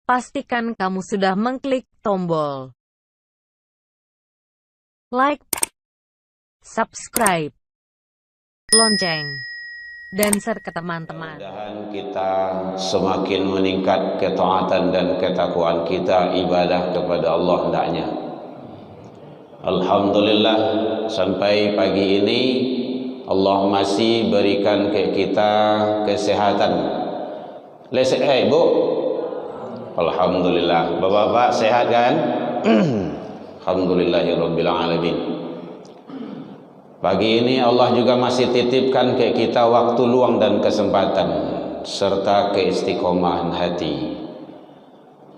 pastikan kamu sudah mengklik tombol like, subscribe, lonceng, dan share ke teman-teman. Mudah-mudahan kita semakin meningkat ketaatan dan ketakwaan kita ibadah kepada Allah hendaknya. Alhamdulillah sampai pagi ini Allah masih berikan ke kita kesehatan. Bu, alhamdulillah. Bapak-bapak sehat kan? Alhamdulillahirabbil alamin. Pagi ini Allah juga masih titipkan ke kita waktu luang dan kesempatan serta keistiqomahan hati.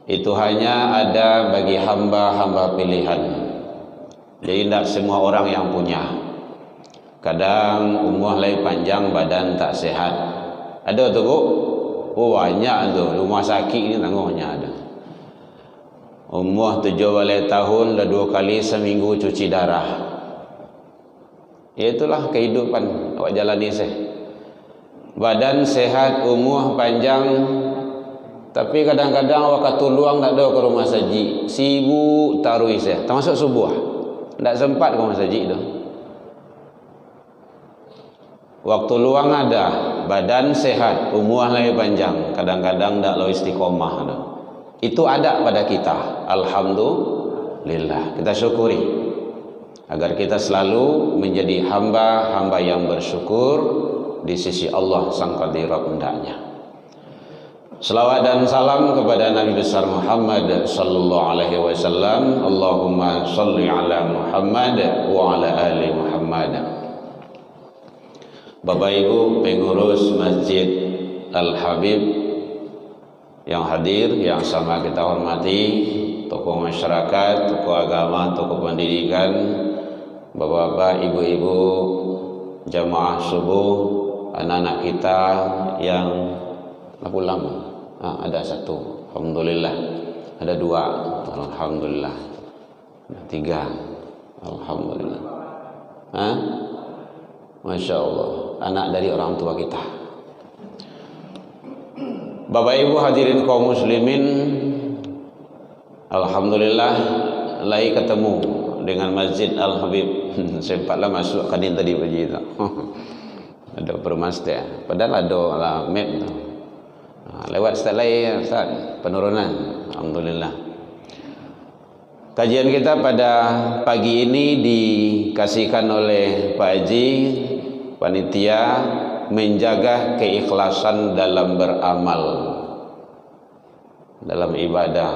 Itu hanya ada bagi hamba-hamba pilihan. Jadi tidak semua orang yang punya. Kadang umur lebih panjang, badan tak sehat. Ada tu bu? Oh banyak tu. Rumah sakit ni tangguhnya ada. Umur 17 tahun dah 2 kali seminggu cuci darah. Itulah kehidupan awak jalani seh. Badan sehat, umur panjang, tapi kadang-kadang awak kata luang nak ada ke rumah saji. Sibuk taruh seh. Termasuk subuh. Tak sempat ke rumah saji tu. Waktu luang ada, badan sehat, umur lagi panjang, kadang-kadang tak lo istiqomah tu. Itu ada pada kita. Alhamdulillah. Kita syukuri agar kita selalu menjadi hamba-hamba yang bersyukur di sisi Allah Sang Qadirah hendaknya. Selawat dan salam kepada Nabi besar Muhammad sallallahu alaihi wasallam. Allahumma shalli ala Muhammad wa ala ali Muhammad. Bapak Ibu pengurus Masjid Al-Habib yang hadir, yang sama kita hormati, tokoh masyarakat, tokoh agama, tokoh pendidikan, bapak-bapak, ibu-ibu, jamaah subuh, anak-anak kita yang pulang. Ada satu, alhamdulillah. Ada 2, alhamdulillah. 3, alhamdulillah. Masya Allah, anak dari orang tua kita. Bapak Ibu hadirin kaum muslimin, alhamdulillah lagi ketemu dengan Masjid Al-Habib. Sempatlah masuk kadin tadi pergi tu. Ada permastia. Padahal ada lah map tu. Lewat start lain, start penurunan. Alhamdulillah. Kajian kita pada pagi ini dikasihkan oleh Pak Haji, panitia, menjaga keikhlasan dalam beramal, dalam ibadah.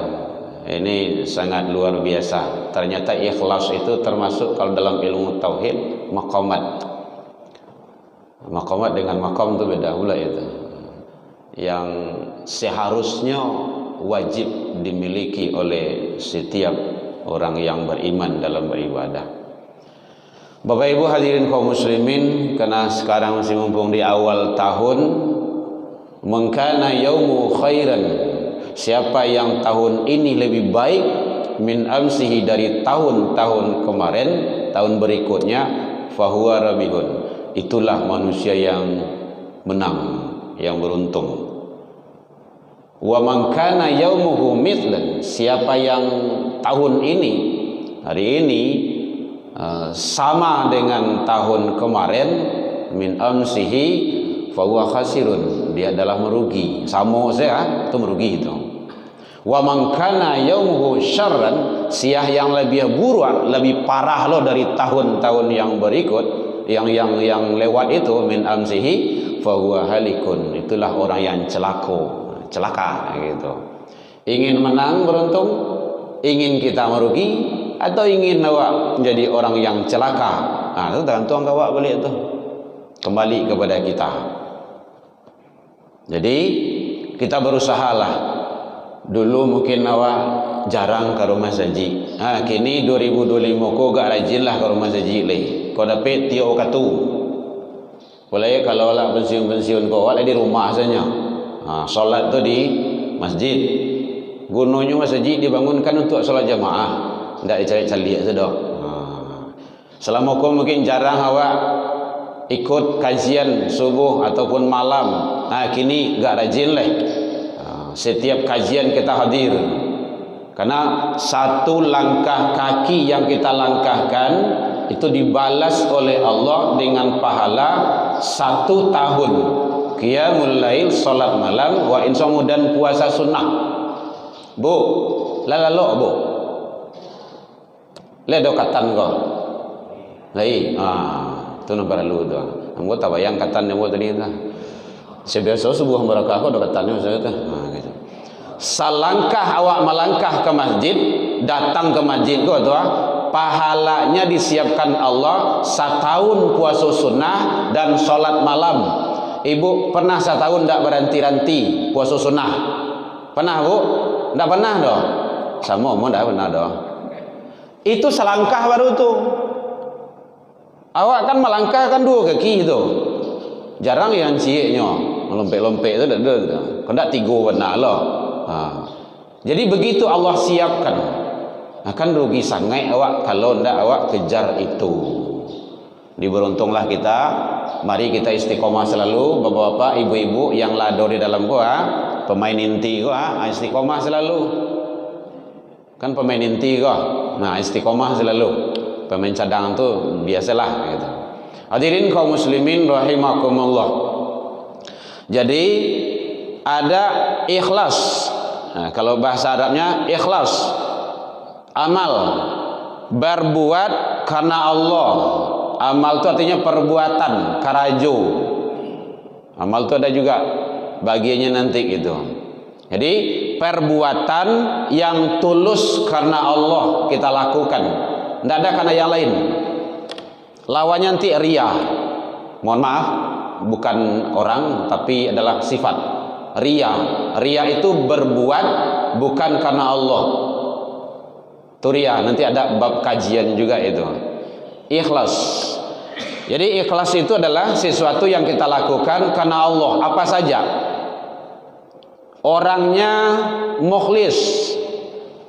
Ini sangat luar biasa. Ternyata ikhlas itu termasuk kalau dalam ilmu tauhid maqamat. Maqamat dengan maqam itu beda pula itu. Yang seharusnya wajib dimiliki oleh setiap orang yang beriman dalam beribadah. Bapak Ibu hadirin kaum muslimin, karena sekarang masih mumpung di awal tahun, mengkana yaumu khairan, siapa yang tahun ini lebih baik min amsihi dari tahun-tahun kemarin, tahun berikutnya, fahuwa rabihun, itulah manusia yang menang, yang beruntung. Wa man kana yaumuhu mithlan, siapa yang tahun ini, hari ini sama dengan tahun kemarin, min amsihi fahuwa khasirun, dia adalah merugi. Sama saya itu merugi itu. Wa man kana yaumuhu syarran, siah yang lebih buruk, lebih parah loh dari tahun-tahun yang berikut, yang lewat itu, min amsihi fahuwa halikun, itulah orang yang celaka gitu. Ingin menang beruntung, ingin kita merugi, atau ingin awak menjadi orang yang celaka? Itu tergantung awak balik tu, kembali kepada kita. Jadi kita berusahalah. Dulu mungkin awak jarang ke rumah saji. Kini 2025 ko gak rajin lah ke rumah saji leh. Kau dapat tiok katu. Boleh kalau awak pensiun kau awak di rumah saja. Solat tu di masjid. Gunanya masjid dibangunkan untuk solat jamaah. Tak dicari-cari saja. Selama kau mungkin jarang awak ikut kajian subuh ataupun malam. Kini gak rajin leh. Setiap kajian kita hadir, karena satu langkah kaki yang kita langkahkan itu dibalas oleh Allah dengan pahala 1 tahun qiyamul lail, salat malam, wa insamu, dan puasa sunnah. Bu, lalalo bu, ledo katan ko, lai, itu nomor lu tu. Ambo tak bayang katan yang buat tadi tu. Sebiasa sebuah merakah ko do katannya saya tu. Gitu. Salangkah awak melangkah ke masjid, datang ke masjid ko tu, pahalanya disiapkan Allah 1 tahun puasa sunnah dan solat malam. Ibu pernah 1 tahun tak berhenti-henti puasa sunnah? Pernah bu? Tak pernah doh. Sama mau tak pernah doh. Itu selangkah baru tu. Awak kan melangkah kan 2 kaki tu. Jarang yang cieknya melompek-lompek tu dah. Kendak 3 benar lah. Jadi begitu Allah siapkan. Akan rugi sangat awak kalau ndak awak kejar itu. Diberuntunglah kita. Mari kita istiqomah selalu, bapak-bapak, ibu-ibu yang lado di dalam gua, pemain inti gua, istiqomah selalu. Kan pemain inti gua. Nah, istiqomah selalu. Pemain cadangan tu biasalah gitu. Hadirin kaum muslimin rahimakumullah. Jadi ada ikhlas. Nah, kalau bahasa Arabnya ikhlas. Amal berbuat karena Allah. Amal itu artinya perbuatan, karajo. Amal itu ada juga bagiannya nanti gitu. Jadi perbuatan yang tulus karena Allah kita lakukan, tidak ada karena yang lain. Lawannya nanti riya. Mohon maaf, bukan orang tapi adalah sifat riya. Riya itu berbuat bukan karena Allah. Itu riya. Nanti ada bab kajian juga itu. Ikhlas. Jadi ikhlas itu adalah sesuatu yang kita lakukan karena Allah. Apa saja. Orangnya mukhlis.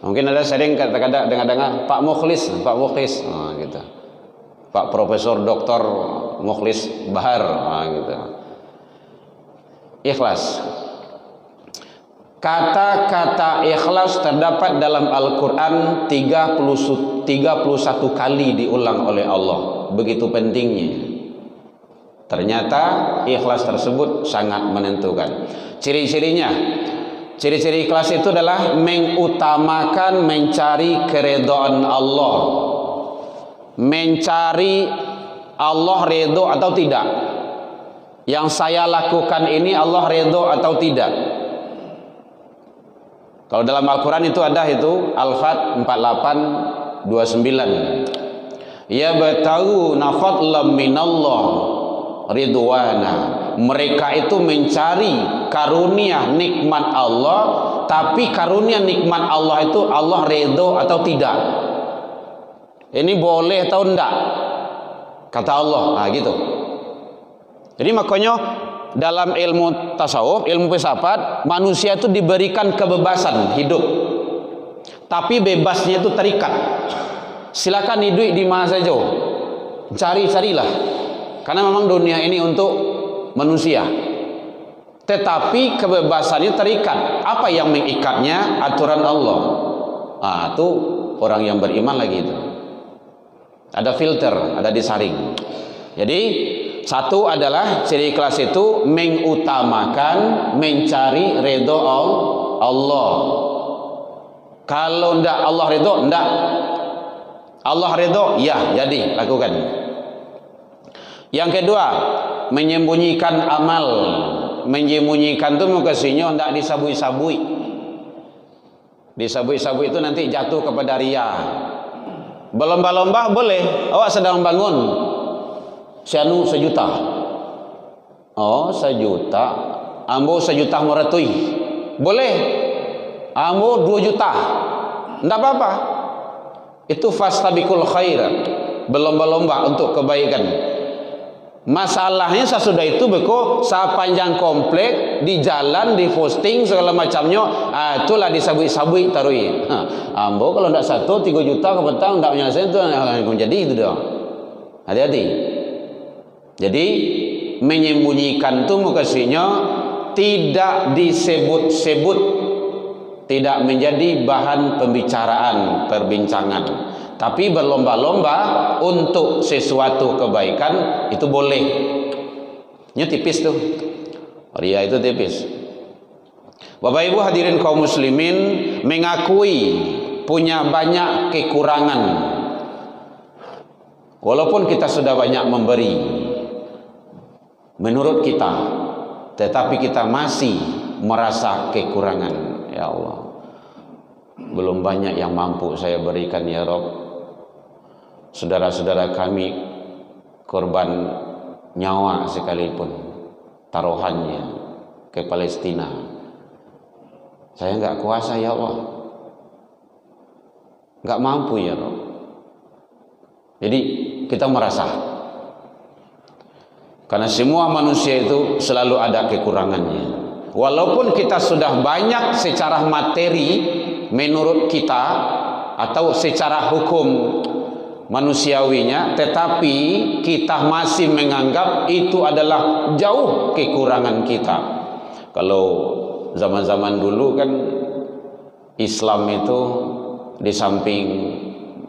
Mungkin ada sering kata-kata dengar-dengar Pak Mukhlis, Pak Mukhlis, gitu. Pak Profesor Doktor Mukhlis Bahar, gitu. Ikhlas. Kata-kata ikhlas terdapat dalam Al-Quran 31 kali diulang oleh Allah. Begitu pentingnya. Ternyata ikhlas tersebut sangat menentukan. Ciri-cirinya, ciri-ciri ikhlas itu adalah mengutamakan mencari keridhaan Allah. Mencari Allah ridho atau tidak. Yang saya lakukan ini Allah ridho atau tidak. Kalau dalam Al-Quran itu ada itu Al-Fat 48:29. Ya batahu nafadlam minallah ridwana. Mereka itu mencari karunia nikmat Allah, tapi karunia nikmat Allah itu Allah ridho atau tidak. Ini boleh atau enggak? Kata Allah, gitu. Jadi makanya dalam ilmu tasawuf, ilmu filsafat, manusia itu diberikan kebebasan hidup. Tapi bebasnya itu terikat. Silakan hidup di mana saja. Cari-carilah. Karena memang dunia ini untuk manusia. Tetapi kebebasannya terikat. Apa yang mengikatnya? Aturan Allah. Itu orang yang beriman lagi itu. Ada filter, ada disaring. Jadi satu adalah ciri ikhlas itu mengutamakan mencari ridho Allah. Kalau ndak Allah ridho, ndak. Allah ridho, ya jadi lakukan. Yang kedua, menyembunyikan amal. Menyembunyikan itu mukasinya ndak disabui-sabui. Disabui-sabui itu nanti jatuh kepada riya. Berlomba-lomba boleh. Awak sedang bangun sianu 1 juta. Oh 1 juta. Ambo 1 juta meratui. Boleh. Ambo 2 juta. Tidak apa-apa. Itu fastabiqul khairat. Berlomba-lomba untuk kebaikan. Masalahnya sesudah itu beko sepanjang komplek di jalan, di posting segala macamnya, itulah disabui-sabui tarui. Ambo kalau tidak 1 3 juta ke petang tidak menyelesaikan itu menjadi itu dong. Hati-hati. Jadi menyembunyikan itu mukasinya tidak disebut-sebut tidak menjadi bahan pembicaraan, perbincangan. Tapi berlomba-lomba untuk sesuatu kebaikan itu boleh. Ini tipis tuh. Ria itu tipis. Bapak Ibu hadirin kaum muslimin, mengakui punya banyak kekurangan. Walaupun kita sudah banyak memberi menurut kita, tetapi kita masih merasa kekurangan. Ya Allah, belum banyak yang mampu saya berikan ya Rabb. Saudara-saudara kami korban nyawa sekalipun taruhannya ke Palestina, saya enggak kuasa ya Allah, enggak mampu ya Rabb. Jadi kita merasa, karena semua manusia itu selalu ada kekurangannya. Walaupun kita sudah banyak secara materi menurut kita atau secara hukum manusiawinya, tetapi kita masih menganggap itu adalah jauh kekurangan kita. Kalau zaman-zaman dulu kan Islam itu di samping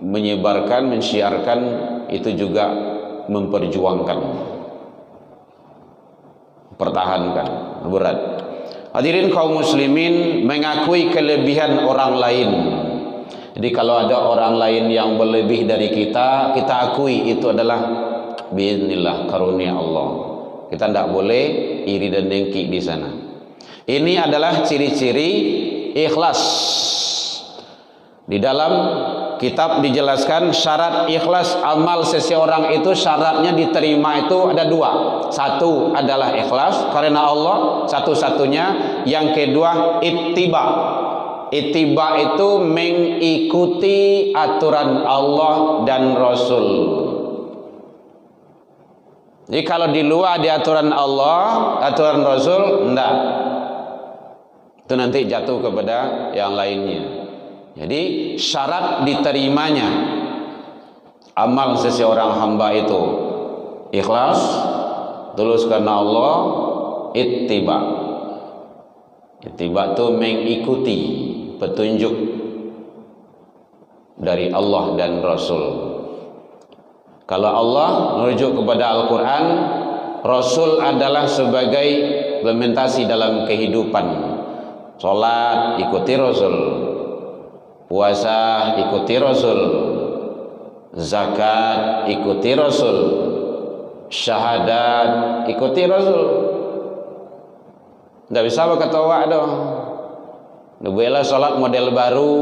menyebarkan, mensiarkan, itu juga memperjuangkan, pertahankan, berat. Hadirin kaum muslimin, mengakui kelebihan orang lain. Jadi kalau ada orang lain yang berlebih dari kita, kita akui itu adalah biiznillah, karunia Allah. Kita tidak boleh iri dan dengki di sana. Ini adalah ciri-ciri ikhlas. Di dalam kitab dijelaskan syarat ikhlas amal seseorang itu, syaratnya diterima itu ada dua. Satu adalah ikhlas karena Allah satu-satunya. Yang kedua ittiba. Ittiba itu mengikuti aturan Allah dan Rasul. Jadi kalau di luar di aturan Allah, aturan Rasul, enggak. Itu nanti jatuh kepada yang lainnya. Jadi syarat diterimanya amal seseorang hamba itu ikhlas, tulus karena Allah, ittiba. Ittiba itu mengikuti petunjuk dari Allah dan Rasul. Kalau Allah merujuk kepada Al-Quran, Rasul adalah sebagai implementasi dalam kehidupan. Salat ikuti Rasul, puasa ikuti Rasul, zakat ikuti Rasul, syahadat ikuti Rasul. Tidak bisa berketawa dong. Bela salat model baru,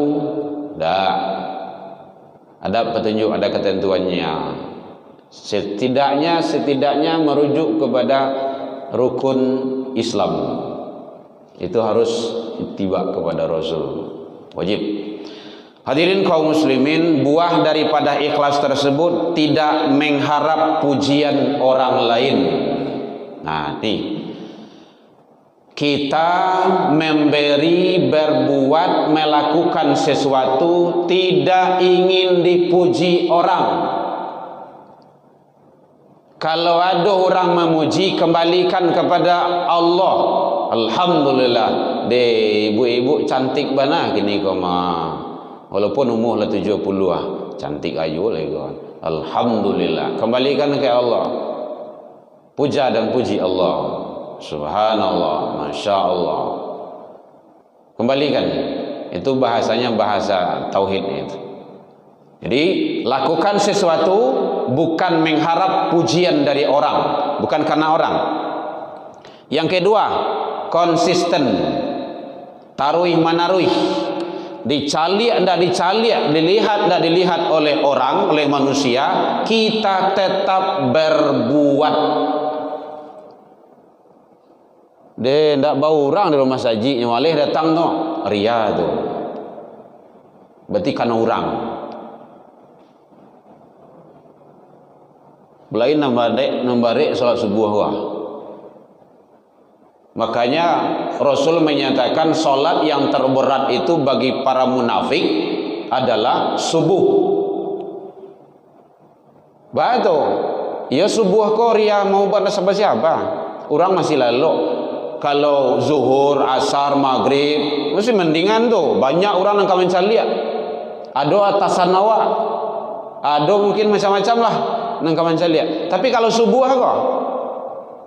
tidak. Ada petunjuk, ada ketentuannya. Setidaknya merujuk kepada rukun Islam. Itu harus ittiba kepada Rasul. Wajib. Hadirin kaum muslimin, buah daripada ikhlas tersebut tidak mengharap pujian orang lain. Nah, nih. Kita memberi, berbuat, melakukan sesuatu tidak ingin dipuji orang. Kalau ada orang memuji, kembalikan kepada Allah. Alhamdulillah, deh ibu-ibu cantik bana gini kau mah. Walaupun umur lah 70 cantik ayu lagi kawan. Alhamdulillah, kembalikan ke Allah. Puja dan puji Allah. Subhanallah, Masya Allah. Kembalikan. Itu bahasanya bahasa tauhid itu. Jadi lakukan sesuatu bukan mengharap pujian dari orang, bukan karena orang. Yang kedua, konsisten. Taruih manaruih. Dicaliak tidak dicaliak, dilihat tidak dilihat oleh orang, oleh manusia, kita tetap berbuat. Dia tidak bau orang di rumah saji, walih datang tu ria tu. Berarti karena orang. Belain nambarek salat subuh wah. Makanya Rasul menyatakan solat yang terberat itu bagi para munafik adalah subuh. Betul. Ya subuh kau ria mau pada siapa? Orang masih lalu. Kalau zuhur, asar, maghrib mesti mendingan tuh. Banyak orang yang kawin caliak. Ada atasan awak. Ada mungkin macam-macam lah nang kawin caliak. Tapi kalau subuh kok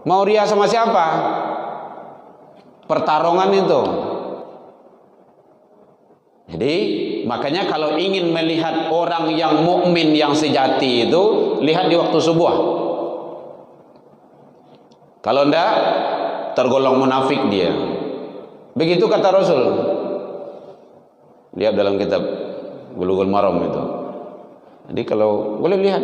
mau ria sama siapa? Pertarungan itu. Jadi makanya kalau ingin melihat orang yang mukmin yang sejati itu, lihat di waktu subuh. Kalau enggak, tergolong munafik dia. Begitu kata Rasul. Lihat dalam kitab Bulughul Maram itu. Jadi kalau boleh lihat,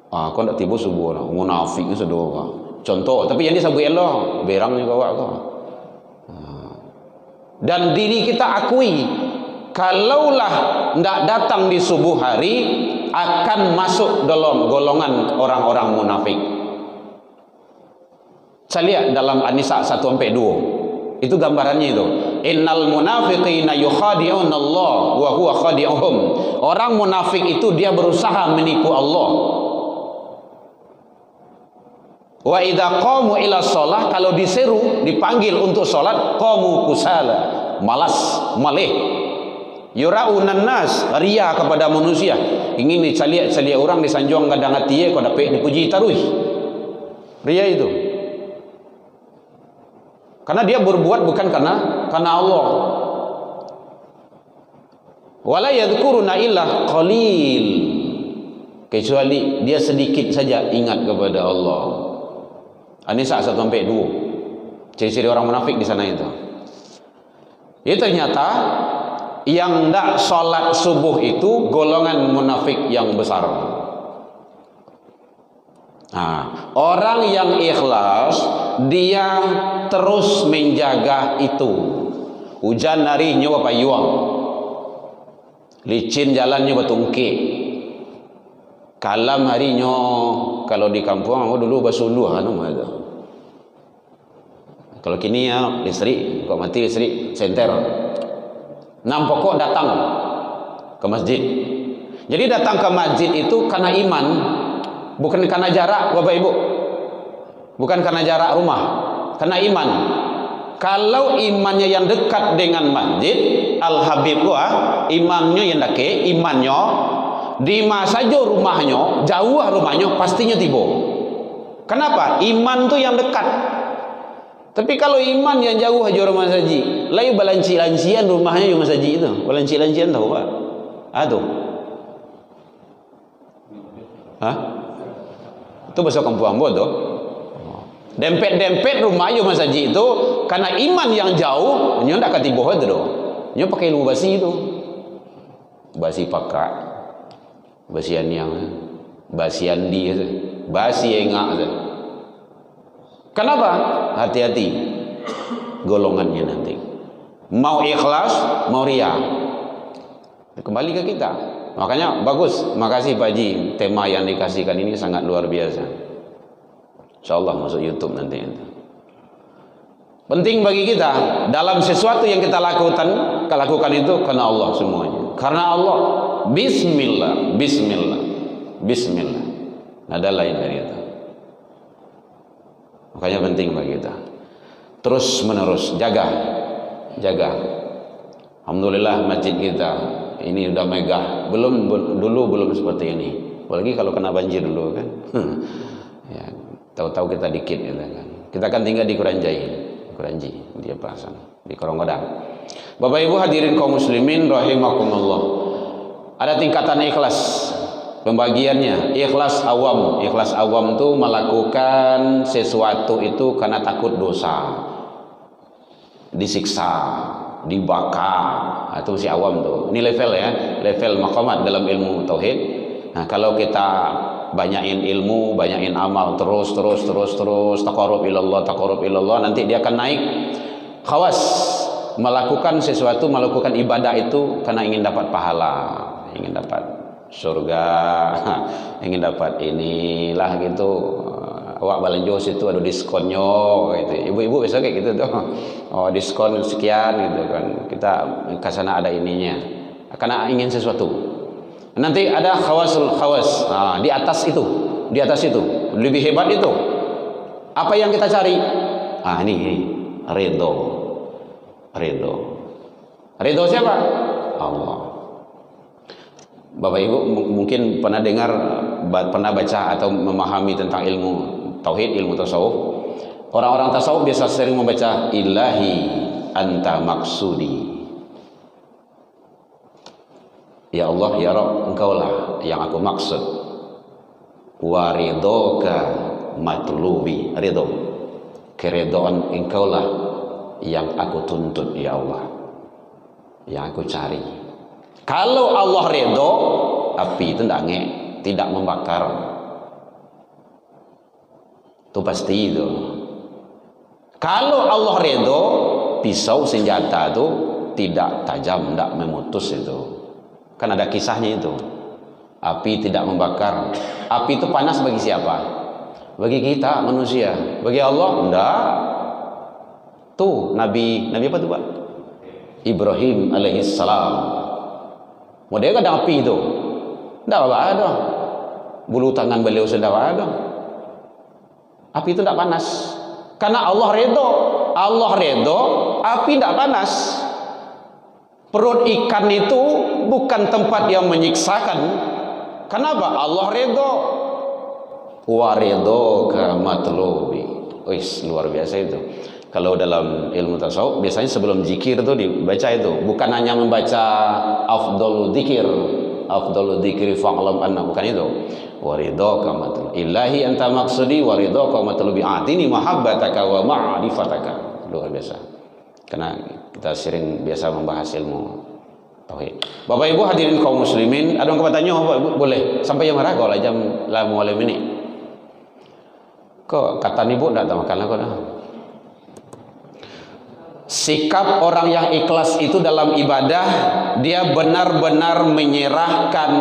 kau enggak tiba subuh, munafik itu sudah. Contoh, tapi yang disebut Allah, berangnya kau kau. Dan diri kita akui, kalaulah tidak datang di subuh hari, akan masuk dalam golongan orang-orang munafik. Saya lihat dalam An-Nisa 1-2, itu gambarannya itu. Innal munafiqina yukhadi'un Allah wa huwa khadi'uhum. Orang munafik itu dia berusaha menipu Allah. Wa idza qamu ila shalah, kalau diseru, dipanggil untuk salat, qamu kusala, malas, malih. Yuraunan nas, ria kepada manusia. Ingin dicaliak-caliak orang, disanjung kadang hati kau dapat dipuji taruh. Ria itu. Karena dia berbuat bukan karena Allah. Wala yadhkuruna illa qalil. Kecuali dia sedikit saja ingat kepada Allah. An-Nisa 1-2. Ciri-ciri orang munafik di sana itu. Jadi ternyata yang tidak sholat subuh itu golongan munafik yang besar. Nah, orang yang ikhlas dia terus menjaga itu. Hujan harinya payung, licin jalannya batungke. Kalam harinya, kalau di kampung dulu basuluh anu ada. Kalau kini ya listrik, kok mati listrik senter. 6 pokok datang ke masjid. Jadi datang ke masjid itu karena iman, bukan karena jarak, Bapak Ibu. Bukan karena jarak rumah, karena iman. Kalau imannya yang dekat dengan masjid, Al-Habib imannya yang dake, imannya di masa saja rumahnya, jauh rumahnya pastinya tiba. Kenapa? Iman tuh yang dekat. Tapi kalau iman yang jauh aja rumah saji, lain balanci-lancian rumahnya yang saji itu. Balanci-lancian tahu Pak? Tuh. Hah? Itu bahasa kampung Ambon tuh. Dempet-dempet rumah yang saji itu karena iman yang jauh, nyo ndak katiboh itu doh. Nyo pakai lu basi itu. Basi pakak. Basian yang basian di itu. Basi engak itu. Kenapa? Hati-hati golongannya nanti. Mau ikhlas, mau ria. Kembali ke kita. Makanya bagus. Makasih Pak Haji. Tema yang dikasihkan ini sangat luar biasa. InsyaAllah masuk YouTube nanti. Penting bagi kita dalam sesuatu yang kita lakukan itu karena Allah semuanya. Karena Allah. Bismillah, Bismillah, Bismillah. Nada lain dari itu. Makanya penting bagi kita. Terus menerus jaga. Alhamdulillah masjid kita ini udah megah. Dulu belum seperti ini. Apalagi kalau kena banjir dulu kan. Ya, tahu-tahu kita dikit gitu kan. Kita kan tinggal di Kuranji, di apa sana, di Koronggodang. Bapak Ibu hadirin kaum muslimin rahimakumullah. Ada tingkatan ikhlas. Pembagiannya ikhlas awam. Ikhlas awam itu melakukan sesuatu itu karena takut dosa, disiksa, dibakar. Itu si awam tuh. Ini level ya, level maqamat dalam ilmu tauhid. Nah, kalau kita banyakin ilmu, banyakin amal terus taqarrub ilallah, nanti dia akan naik khawas. Melakukan sesuatu, melakukan ibadah itu karena ingin dapat pahala, ingin dapat surga, ingin dapat inilah gitu. Awak belanja situ ada diskonnya gitu. Ibu-ibu biasa kayak gitu tuh. Oh, diskon sekian gitu kan. Kita ke sana ada ininya. Karena ingin sesuatu. Nanti ada khawasul khawas. Nah, di atas itu lebih hebat itu. Apa yang kita cari? Ini ridho. ridho. Ridho siapa? Allah. Bapak Ibu mungkin pernah dengar, pernah baca atau memahami tentang ilmu tauhid, ilmu tasawuf. Orang-orang tasawuf biasa sering membaca ilahi anta maksudi. Ya Allah, ya Rabb, engkaulah yang aku maksud. Wa ridhoka matlubi. Ridho, keridhaan engkaulah yang aku tuntut, ya Allah, yang aku cari. Kalau Allah ridho, api itu tidak membakar. Itu pasti itu. Kalau Allah ridho, pisau senjata itu tidak tajam, tidak memutus itu. Kan ada kisahnya itu. Api tidak membakar. Api itu panas bagi siapa? Bagi kita manusia. Bagi Allah enggak. Tuh Nabi apa tuh Pak? Ibrahim alaihissalam. Dia kan ada api itu. Enggak ada. Bulu tangan beliau sudah ada. Api itu tidak panas. Karena Allah ridho. Allah ridho, api tidak panas. Perut ikan itu bukan tempat yang menyiksakan. Kenapa? Allah ridho. Wa ridhoka matlubi. Wis, luar biasa itu. Kalau dalam ilmu tasawuf biasanya sebelum zikir itu dibaca itu. Bukan hanya membaca afdhalul dzikir, afdhalul dzikri fa'lam anna, bukan itu. Wa ridhoka matlubi. Ilahi anta maksudi wa ridhoka matlubi. Atini mahabbataka wa ma'rifataka. Luar biasa. Karena kita sering biasa membahas ilmu tauhid. Bapak Ibu hadirin kaum muslimin, ada yang bertanya, Bapak Ibu boleh sampai jam berapa kalau jam 5 menit? Kok kata ibu enggak tahu makan aku dah. Sikap orang yang ikhlas itu dalam ibadah, dia benar-benar menyerahkan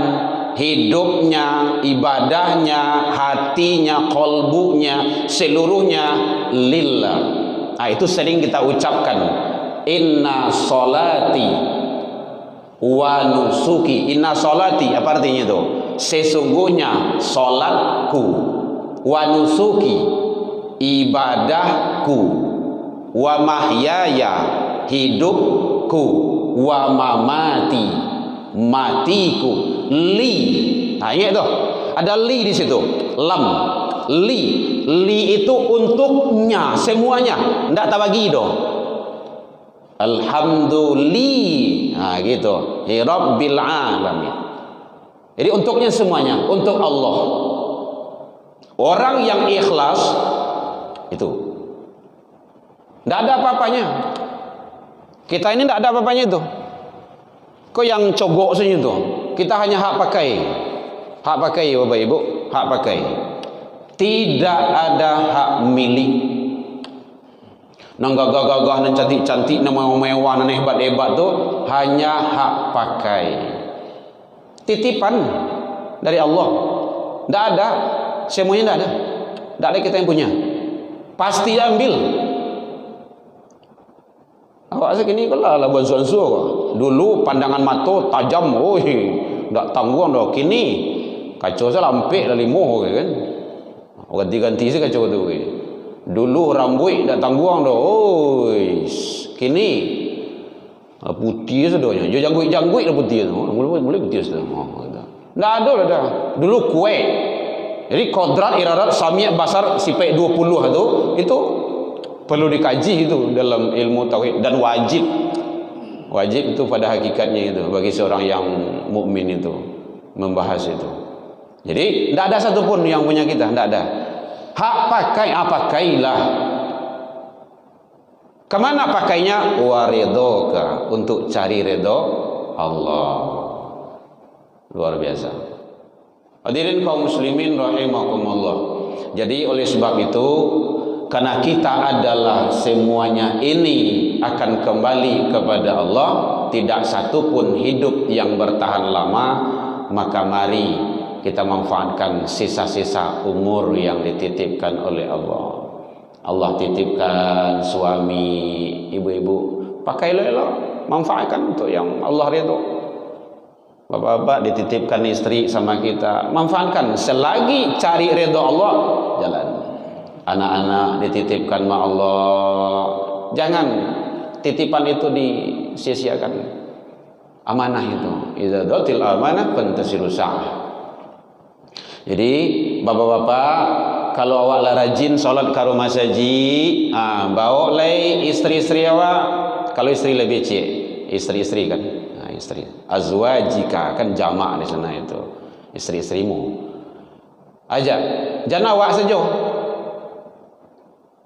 hidupnya, ibadahnya, hatinya, kolbunya, seluruhnya lillah. Nah, itu sering kita ucapkan, inna solati wa nusuki. Inna solati, apa artinya itu? Sesungguhnya solatku, wa nusuki, ibadahku, wa mahyaya, hidupku, wa mamati, matiku, li. Nah, ini itu ada li di situ, lam, li. Li itu untuknya semuanya, tidak tak bagi doh. Alhamdulillah, nah gitu, Rabbil alamin. Jadi untuknya semuanya, untuk Allah. Orang yang ikhlas itu tidak ada apa-apanya. Kita ini tidak ada apa-apanya itu. Kok yang cogok saja itu? Kita hanya hak pakai, Bapak Ibu, hak pakai. Tidak ada hak milik. Nang gagah-gagah, nang cantik-cantik, nang mewah, nang hebat-hebat tu hanya hak pakai. Titipan dari Allah. Tidak ada, semuanya tidak ada. Tidak ada kita yang punya. Pasti ambil. Awak segini kalau labuan suan-suan. Dulu pandangan mata tajam, tidak tangguh dah. Kini kacau saya lampik dah limoh kan. Ganti-ganti sih kacau tu. Dulu rambut tak tangguang dah. Kini putih sedanya. Jo janggut dah putih tu. Boleh putih sudah. Dah ada dah. Dulu kue. Jadi kodrat iradat sami' basar sifat 20 tu itu perlu dikaji itu dalam ilmu tauhid dan wajib. Wajib itu pada hakikatnya itu bagi seorang yang mukmin itu membahas itu. Jadi tidak ada satupun yang punya kita, tidak ada. Hak pakai, pakailah. Kemana pakainya? Waridhoka, untuk cari ridho Allah. Luar biasa. Hadirin kaum muslimin rahimakumullah. Jadi oleh sebab itu, karena kita adalah semuanya ini akan kembali kepada Allah, tidak satupun hidup yang bertahan lama, maka mari kita manfaatkan sisa-sisa umur yang dititipkan oleh Allah. Allah titipkan suami, ibu-ibu, pakailah elok, manfaatkan untuk yang Allah ridho. Bapak-bapak dititipkan istri sama kita, manfaatkan selagi cari ridho Allah, jalan. Anak-anak dititipkan sama Allah, jangan titipan itu disia-siakan. Amanah itu. Idza dhatil amanah fantasiru sa'ah. Jadi bapak-bapak, kalau awak lah rajin solat karo masaji, bawa lay istri-istri awak. Kalau istri lebih cik, istri-istri kan, istri. Azwajika kan jamak di sana itu, istri-istrimu. Ajak, jangan awak saja.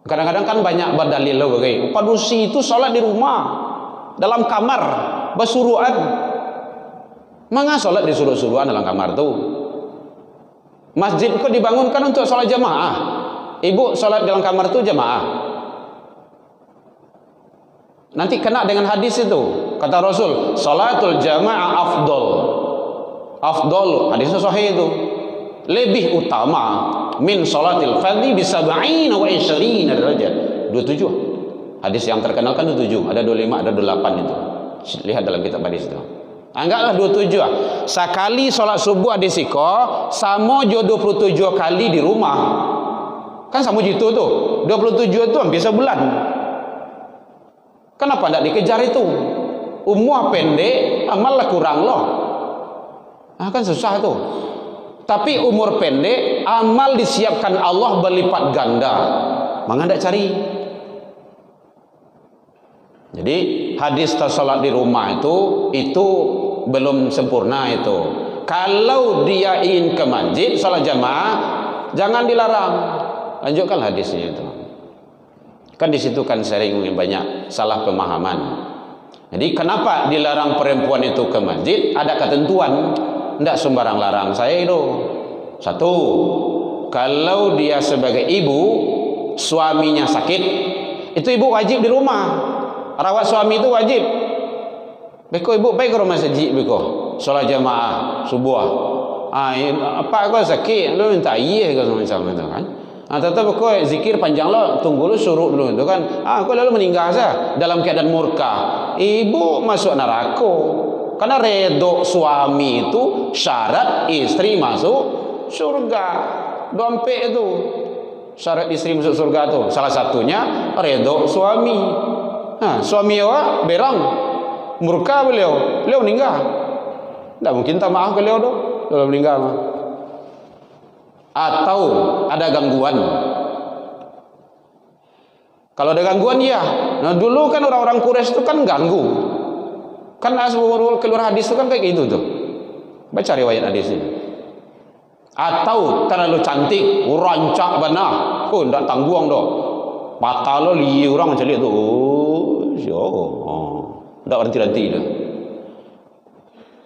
Kadang-kadang kan banyak berdalil loh, bagai padusi itu solat di rumah, dalam kamar, bersuruhan. Mangga solat di suruh-suruhan dalam kamar tu? Masjid kau dibangunkan untuk solat jamaah. Ibu solat dalam kamar tu jamaah. Nanti kena dengan hadis itu. Kata Rasul, salatul jamaah afdol. Afdol, hadisnya sahih itu. Lebih utama min salatil fardhi bi 70 wa 20 derajat. 27. Hadis yang terkenal kan 27, ada 25, ada 28 itu. Lihat dalam kitab hadis itu. Anggaplah 27. Sekali solat subuh hadis iko sama jo 27 kali di rumah. Kan sama gitu tuh. 27 itu hampir sebulan. Kenapa tidak dikejar itu? Umur pendek, amal lah kurang loh. Kan susah tuh. Tapi umur pendek, amal disiapkan Allah berlipat ganda. Maka tidak cari. Jadi hadis salat di rumah itu belum sempurna itu. Kalau dia ingin ke masjid salat jamaah, jangan dilarang. Lanjutkan hadisnya itu. Kan di situ kan sering banyak salah pemahaman. Jadi kenapa dilarang perempuan itu ke masjid? Ada ketentuan. Tidak sembarang larang saya itu. Satu, kalau dia sebagai ibu, suaminya sakit, itu ibu wajib di rumah. Rawat suami itu wajib. Beko ibu pergi ke rumah masjid beko, solat jamaah subuh. Apa kau sakit? Lu minta iya ke macam itu kan? Tetap kau zikir panjang lo, tunggu lu suruh dulu itu kan. Kau lalu meninggal saja dalam keadaan murka. Ibu masuk neraka. Karena redho suami itu syarat istri masuk surga. Dompet itu syarat istri masuk surga itu. Salah satunya redho suami. Suami awak berang murka beliau meninggal. Tidak mungkin tak maaf beliau tu kalau meninggal. Atau ada gangguan. Kalau ada gangguan ya. Nah dulu kan orang-orang Quraisy itu kan ganggu. Kan asal keluar hadis itu kan kayak gitu tuh. Baca riwayat hadis ini. Atau terlalu cantik, rancak benar. Ndak tangguang doh. Patah lo liu orang macam itu. Ndak berhenti-henti dah.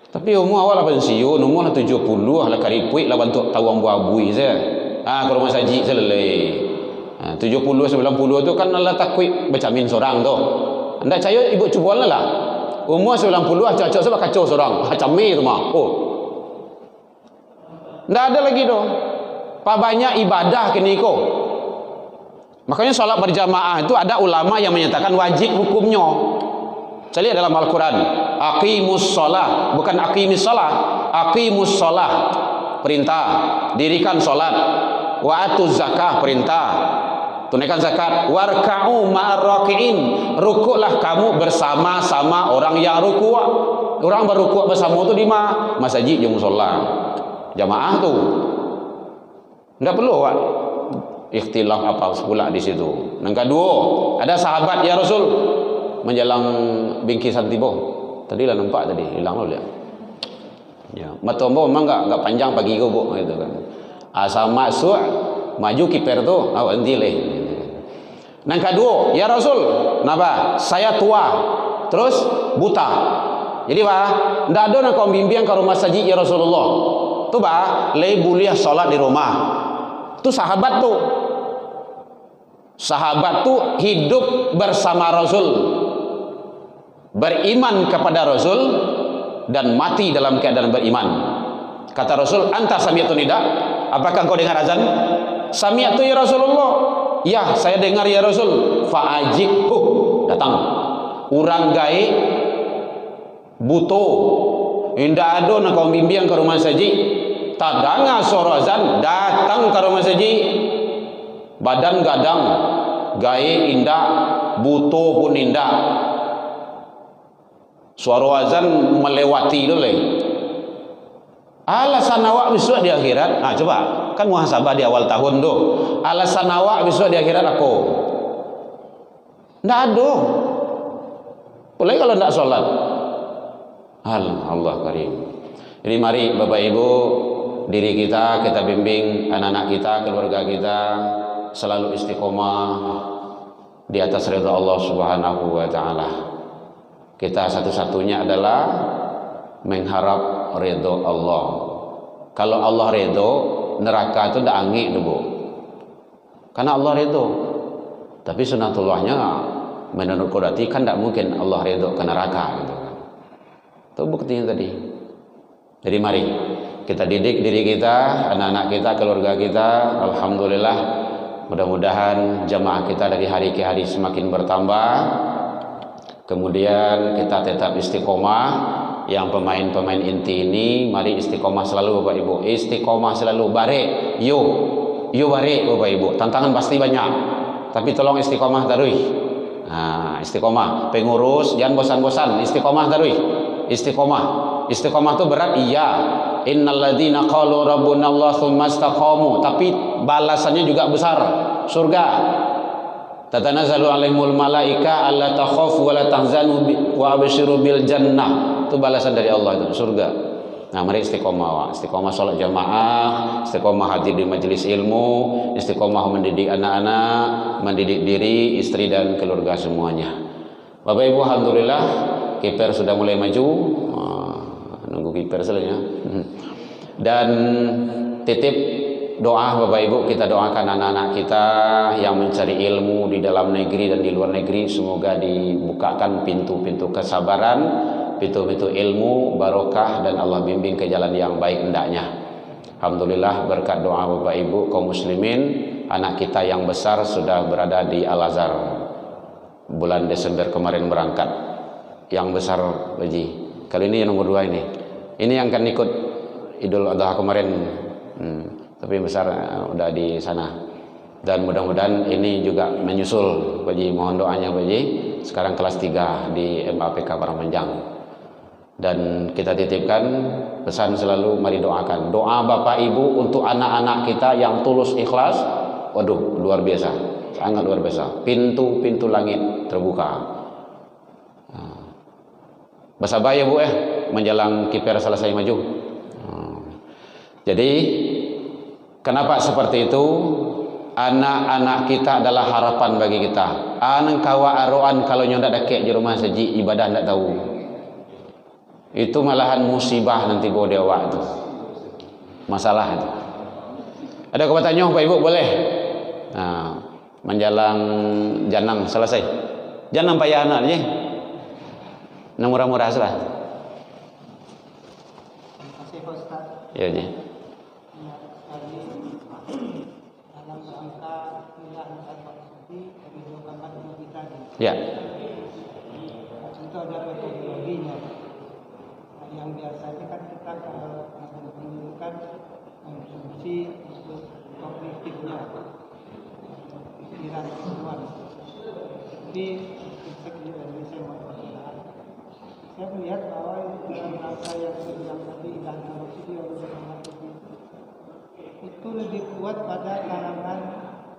Tapi umur awal lah pensiun, umur lah 70 lah karipui lah bantu tawang buah bui saja. Ke rumah saji selesai. 70 90 tu kan lah takui bercamin seorang tu. Ndak percaya ibu cubuan lah. Umur 90 cocok sebab kacau seorang. Camir rumah. Ndak ada lagi tu. Pak banyak ibadah kini ko. Makanya solat berjamaah itu ada ulama yang menyatakan wajib hukumnya. Saya lihat dalam Al-Quran. Aqimus sholah. Bukan aqimis sholah. Aqimus sholah. Perintah. Dirikan solat. Wa atuz zakah. Perintah. Tunaikan zakat. Warka'u ma'arraki'in. Rukuklah kamu bersama-sama orang yang rukuk. Orang berrukuk bersama itu di masjid yang musola. Jamaah tu. Tidak perlu Pak. Ikhtilaf apa pula di situ. Yang kedua, ada sahabat ya Rasul menjelang bingkisan tiba. Tadi lah nampak tadi, hilang lo lihat. Ya, mata ambo memang enggak panjang pagi go bu gitu kan. Asal masuk maju kiper tu, awak henti leh. Yang kedua, ya Rasul, napa? Saya tua, terus buta. Jadi Pak, ndak ada nak kau bimbing ke rumah masjid ya Rasulullah. Tu Pak, leh boleh solat di rumah. Tu sahabat tu. Sahabat tu hidup bersama Rasul. Beriman kepada Rasul dan mati dalam keadaan beriman. Kata Rasul, anta sami'tu nida? Apakah engkau dengar azan? Sami'tu ya Rasulullah. Ya, saya dengar ya Rasul. Fa'ajibhu. Datang. Urang gaib buto. Indah ada nak kau bimbing ke rumah saji. Tak dengar suara azan, datang ke rumah saji. Badan gadang, gaib indah, buto pun indah. Suara azan melewati dulu. Alasan awak besok di akhirat. Nah coba, kan muhasabah di awal tahun tuh. Alasan awak besok di akhirat apa? Nggak ada. Boleh kalau nggak sholat. Allah karim. Jadi mari Bapak Ibu, diri kita bimbing anak-anak kita, keluarga kita selalu istiqomah di atas ridha Allah Subhanahu wa taala. Kita satu-satunya adalah mengharap ridha Allah. Kalau Allah ridha, neraka itu tidak angin tuh, Bu. Karena Allah ridha. Tapi sunatullahnya menurut Qur'ani kan tidak mungkin Allah ridha ke neraka gitu kan. Itu buktinya tadi. Jadi mari kita didik diri kita, anak-anak kita, keluarga kita. Alhamdulillah, mudah-mudahan jamaah kita dari hari ke hari semakin bertambah. Kemudian kita tetap istiqomah. Yang pemain-pemain inti ini, mari istiqomah selalu Bapak Ibu. Istiqomah selalu, bare, yo bare Bapak Ibu. Tantangan pasti banyak, tapi tolong istiqomah terus. Nah, istiqomah. Pengurus jangan bosan-bosan, istiqomah terus. Istiqomah itu berat, iya. Innalladzina qalu rabbunallahu tsumma istaqamu, tapi balasannya juga besar, surga. Tatanazzalu alaihimul malaika alla takhafu wa la tahzanu wa abshiru bil jannah. Itu balasan dari Allah, itu surga. Nah, mari istiqomah. Istiqomah salat jamaah, istiqomah hadir di majelis ilmu, istiqomah mendidik anak-anak, mendidik diri, istri dan keluarga semuanya. Bapak Ibu, alhamdulillah kiper sudah mulai maju. Nunggu kiper saja. Dan titip doa Bapak Ibu, kita doakan anak-anak kita yang mencari ilmu di dalam negeri dan di luar negeri, semoga dibukakan pintu-pintu kesabaran, pintu-pintu ilmu, barokah, dan Allah bimbing ke jalan yang baik hendaknya. Alhamdulillah berkat doa Bapak Ibu kaum muslimin, anak kita yang besar sudah berada di Al-Azhar. Bulan Desember kemarin berangkat. Yang besar Haji. Kali ini yang nomor 2 ini. Ini yang akan ikut Idul Adha kemarin. Tapi yang besar udah di sana. Dan mudah-mudahan ini juga menyusul Pak Haji, mohon doanya Pak Haji. Sekarang kelas 3 di MAPK Parahmanjang. Dan kita titipkan pesan selalu, mari doakan. Doa Bapak Ibu untuk anak-anak kita yang tulus ikhlas. Waduh, luar biasa. Sangat luar biasa. Pintu-pintu langit terbuka. Bersabar ya Bu menjelang kiper selesai maju. Jadi kenapa seperti itu? Anak-anak kita adalah harapan bagi kita. Anak kawa aroan kalau nyodak dekek di rumah seji ibadah ndak tahu. Itu malahan musibah nanti bawa dewa itu. Masalah itu. Ada pertanyaan Pak Ibu boleh? Nah, menjelang janang selesai. Jangan payah anak je. Yang murah-murah salah. Terima kasih Pak Ustaz. Ya, Ji. Dalam rangka pilihan Bapak Sufi dari gambar kita tadi. Ya. Itu ada metodologinya. Yang biasanya kan kita kalau menunjukkan konsumsi untuk kognitifnya, pikiran keluar. Jadi saya melihat bahwa dalam rangka yang tadi dan itu lebih kuat pada kalangan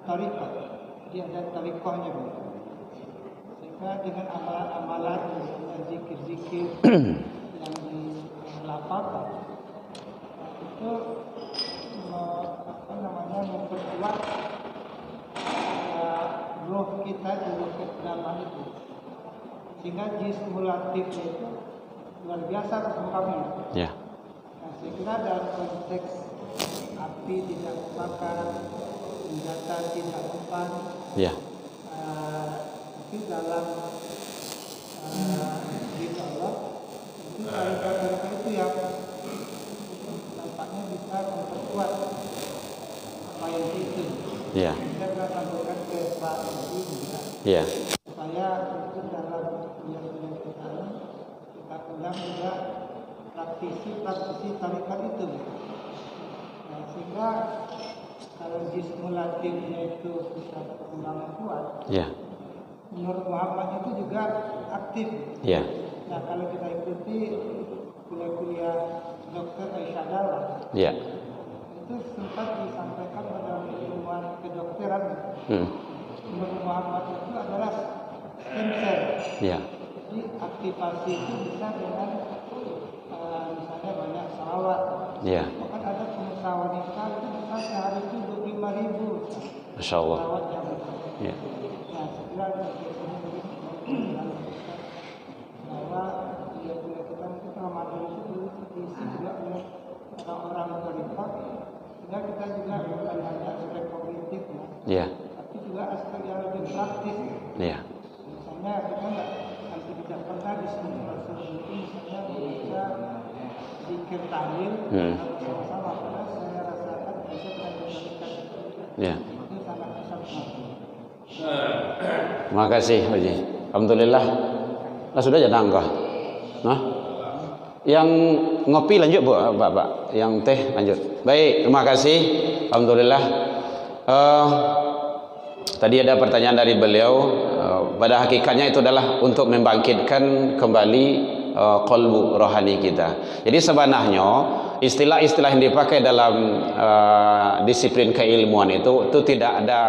tariqah. Dia ada tariqahnya, sehingga dengan amalan-amalan zikir-zikir yang dilapangkan itu memperkuat roh kita di dalam itu, sehingga stimulatifnya itu luar biasa kembangnya. Ya. Nah, saya kira dalam konteks api tidak membakar, senjata tidak mempan. Ya. Tapi dalam diri Allah itu mereka itu yang tampaknya bisa memperkuat apa yang itu. Ya. Kita melakukan ke Pak Ibu juga. Ya. Supaya itu dalam kuliah-kuliah kita ulang juga praktisi tarikat itu. Nah, sehingga kalau stimulatifnya itu bisa berkembang kuat. Ya. Menurut Muhammad itu juga aktif. Ya. Nah kalau kita ikuti kuliah-kuliah dokter Aisyah Dalla, Ya. itu sempat disampaikan pada ilmuwan kedokteran, Nur Muhammad itu adalah stem cell. Ya. Jadi aktivasi itu bisa dengan misalnya banyak salawat. Ya. Bahkan ada pengusaha wanita itu bisa sehari itu 25.000 Masya Allah. salawat yang Ya. Nah sekilas bahwa kuliah-kuliah kita mungkin Ramadan itu diisi juga oleh orang-orang berita, sehingga kita juga bukan hanya aspek kognitif Ya. tapi juga aspek yang lebih praktis. Ya. Misalnya kita nanti tidak pernah di Rasul itu misalnya membaca zikir tahlil bersama-sama, karena saya rasakan saya pernah memberikan Ya. itu sangat sangat. Terima kasih Haji. Alhamdulillah. Nah, sudah jadi angka. Nah, yang ngopi lanjut Bu, Bapak. Yang teh lanjut. Baik, terima kasih. Alhamdulillah. Tadi ada pertanyaan dari beliau. Pada hakikatnya itu adalah untuk membangkitkan kembali qalbu rohani kita. Jadi sebenarnya istilah-istilah yang dipakai dalam disiplin keilmuan itu tidak ada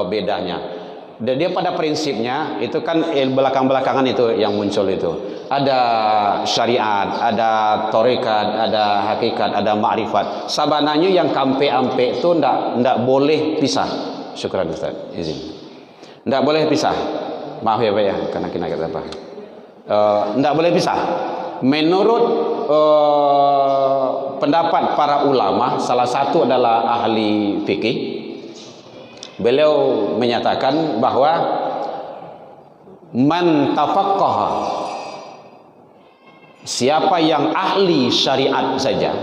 bedanya. Dan dia pada prinsipnya itu kan belakang-belakangan itu yang muncul itu. Ada syariat, ada tarekat, ada hakikat, ada ma'rifat. Sebenarnya yang kampe-ampe itu ndak boleh pisah. Syukran Ustaz, izin. Ndak boleh pisah. Maaf ya Pak ya, karena kita apa. Ndak boleh pisah. Menurut pendapat para ulama, salah satu adalah ahli fikih. Beliau menyatakan bahwa man tafaqqaha, siapa yang ahli syariat saja,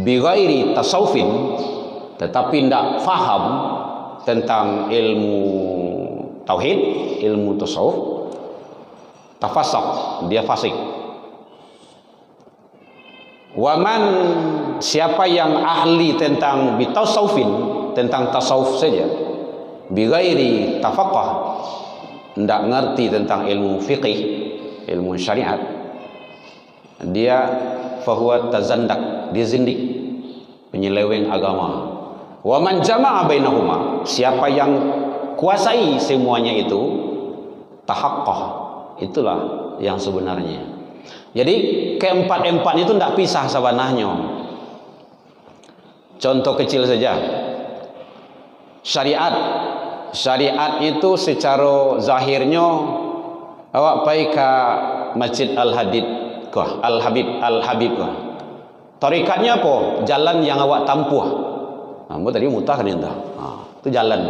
bighairi tasawufin, tetapi tidak faham tentang ilmu tauhid, ilmu tasawuf, tafasaq, dia fasik. Waman, siapa yang ahli tentang bitasawufin, tentang tasawuf saja, bighairi tafaqqah, tidak ngerti tentang ilmu fiqih, ilmu syariat, dia fahuwa tazandak, dia zindik, penyeleweng agama. Waman jama'a bainahuma, siapa yang kuasai semuanya itu, tahaqqah, itulah yang sebenarnya. Jadi keempat-empat itu tidak pisah sebenarnya. Contoh kecil saja, syariat itu secara zahirnya awak pergi ke Masjid Al-Hadid kah, Al-Habib kah. Tarikatnya apa? Jalan yang awak tempuh. Kamu tadi mutah kan itu. Itu jalan.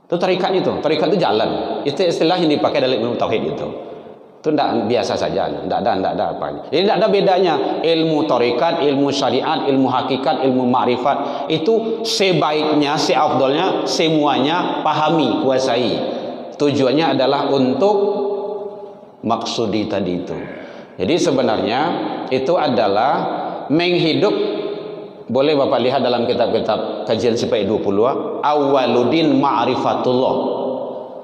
Itu tarikat itu jalan. Itu istilah yang dipakai dalam ilmu tauhid itu. Itu tidak biasa saja, tidak ada apa. Jadi tidak ada bedanya ilmu tarikat, ilmu syariat, ilmu hakikat, ilmu ma'rifat. Itu sebaiknya, seafdolnya semuanya pahami, kuasai. Tujuannya adalah untuk maksudi tadi itu. Jadi sebenarnya itu adalah menghidup. Boleh Bapak lihat dalam kitab-kitab kajian Sipai 20, awaludin ma'rifatullah.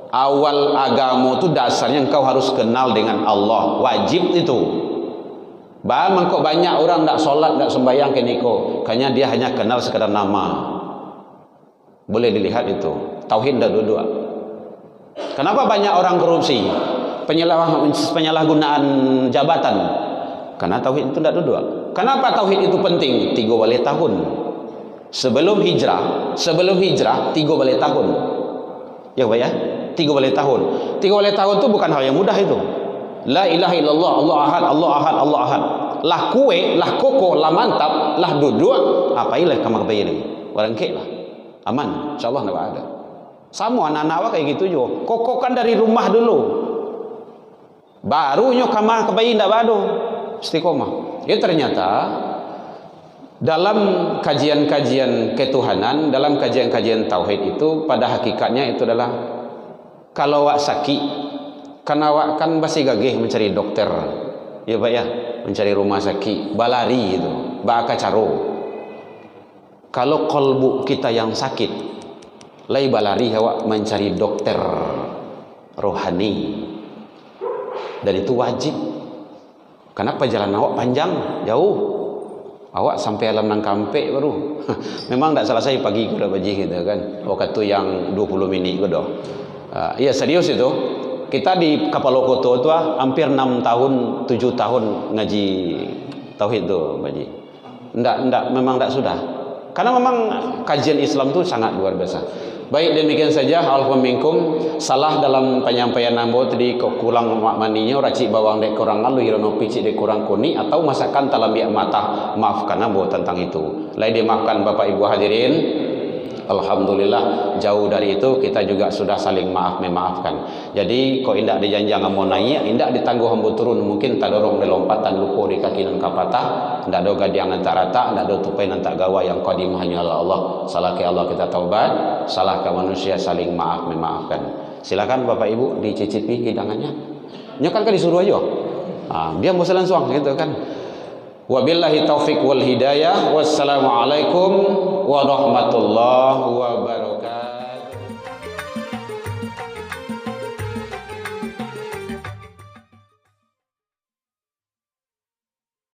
Awal agama itu dasarnya engkau harus kenal dengan Allah, wajib itu. Bahkan kok banyak orang tak solat, tak sembahyang ke niko, karena dia hanya kenal sekadar nama. Boleh dilihat itu. Tauhid dah dua-dua. Kenapa banyak orang korupsi, penyalahgunaan jabatan? Karena tauhid itu tidak dua-dua. Kenapa tauhid itu penting? 3 balik tahun. Sebelum hijrah 3 balik tahun. Ya Pak ya? 3 balik tahun. 3 balik tahun itu bukan hal yang mudah itu. La ilaha illallah, Allah ahad, Allah ahad, Allah ahad. Lah kue, lah koko, lah mantap, lah duduk, apa ilah kamar bayi lagi. Orang kek lah. Aman, insyaallah enggak ada. Sama anak-anak kayak gitu juga. Kokokan dari rumah dulu. Barunya kamar ke bayi enggak bado. Istiqomah. Ya ternyata dalam kajian-kajian ketuhanan, dalam kajian-kajian tauhid itu pada hakikatnya itu adalah kalau awak sakit, kan awak kan pasti gagih mencari dokter, ya Pak ya, mencari rumah sakit, balari itu, baka caro. Kalau kolbu kita yang sakit, lai balari awak mencari dokter rohani. dan itu wajib. Kenapa jalan awak panjang, jauh? Awak sampai alam nang kampe baru. Memang tak selesai pagi ke dah baji gitu kan. Waktu yang 20 minit ke dah. Ya serius itu. Kita di Kapalokoto tu hampir 6 tahun, 7 tahun ngaji tauhid tu baji. Enggak memang tak sudah. Karena memang kajian Islam tu sangat luar biasa. Baik, demikian saja. Alhamdulillah minkum. Salah dalam penyampaian nambo tadi kurang maninya racik bawang dek kurang lalu hirono picik dek kurang kuni atau masakan talam biak mata. Maafkan nambo tentang itu. Lai dimaafkan Bapak Ibu hadirin. Alhamdulillah jauh dari itu kita juga sudah saling memaafkan. Jadi kok indak dijanjang mau naik, indak ditangguh hambu turun, mungkin tak dorong di lompatan lupa di kaki nan kapatah, ndak do gadiang nan tak rata, ndak do tupai nan tak gawa yang qadim hanya Allah. Salah ke Allah kita taubat, salah ke manusia saling memaafkan. Silakan Bapak Ibu dicicipi hidangannya. Nya kan disuruh aja. Dia mau langsung gitu kan. Wabillahi taufiq wal hidayah. Wassalamualaikum warahmatullahi wabarakatuh.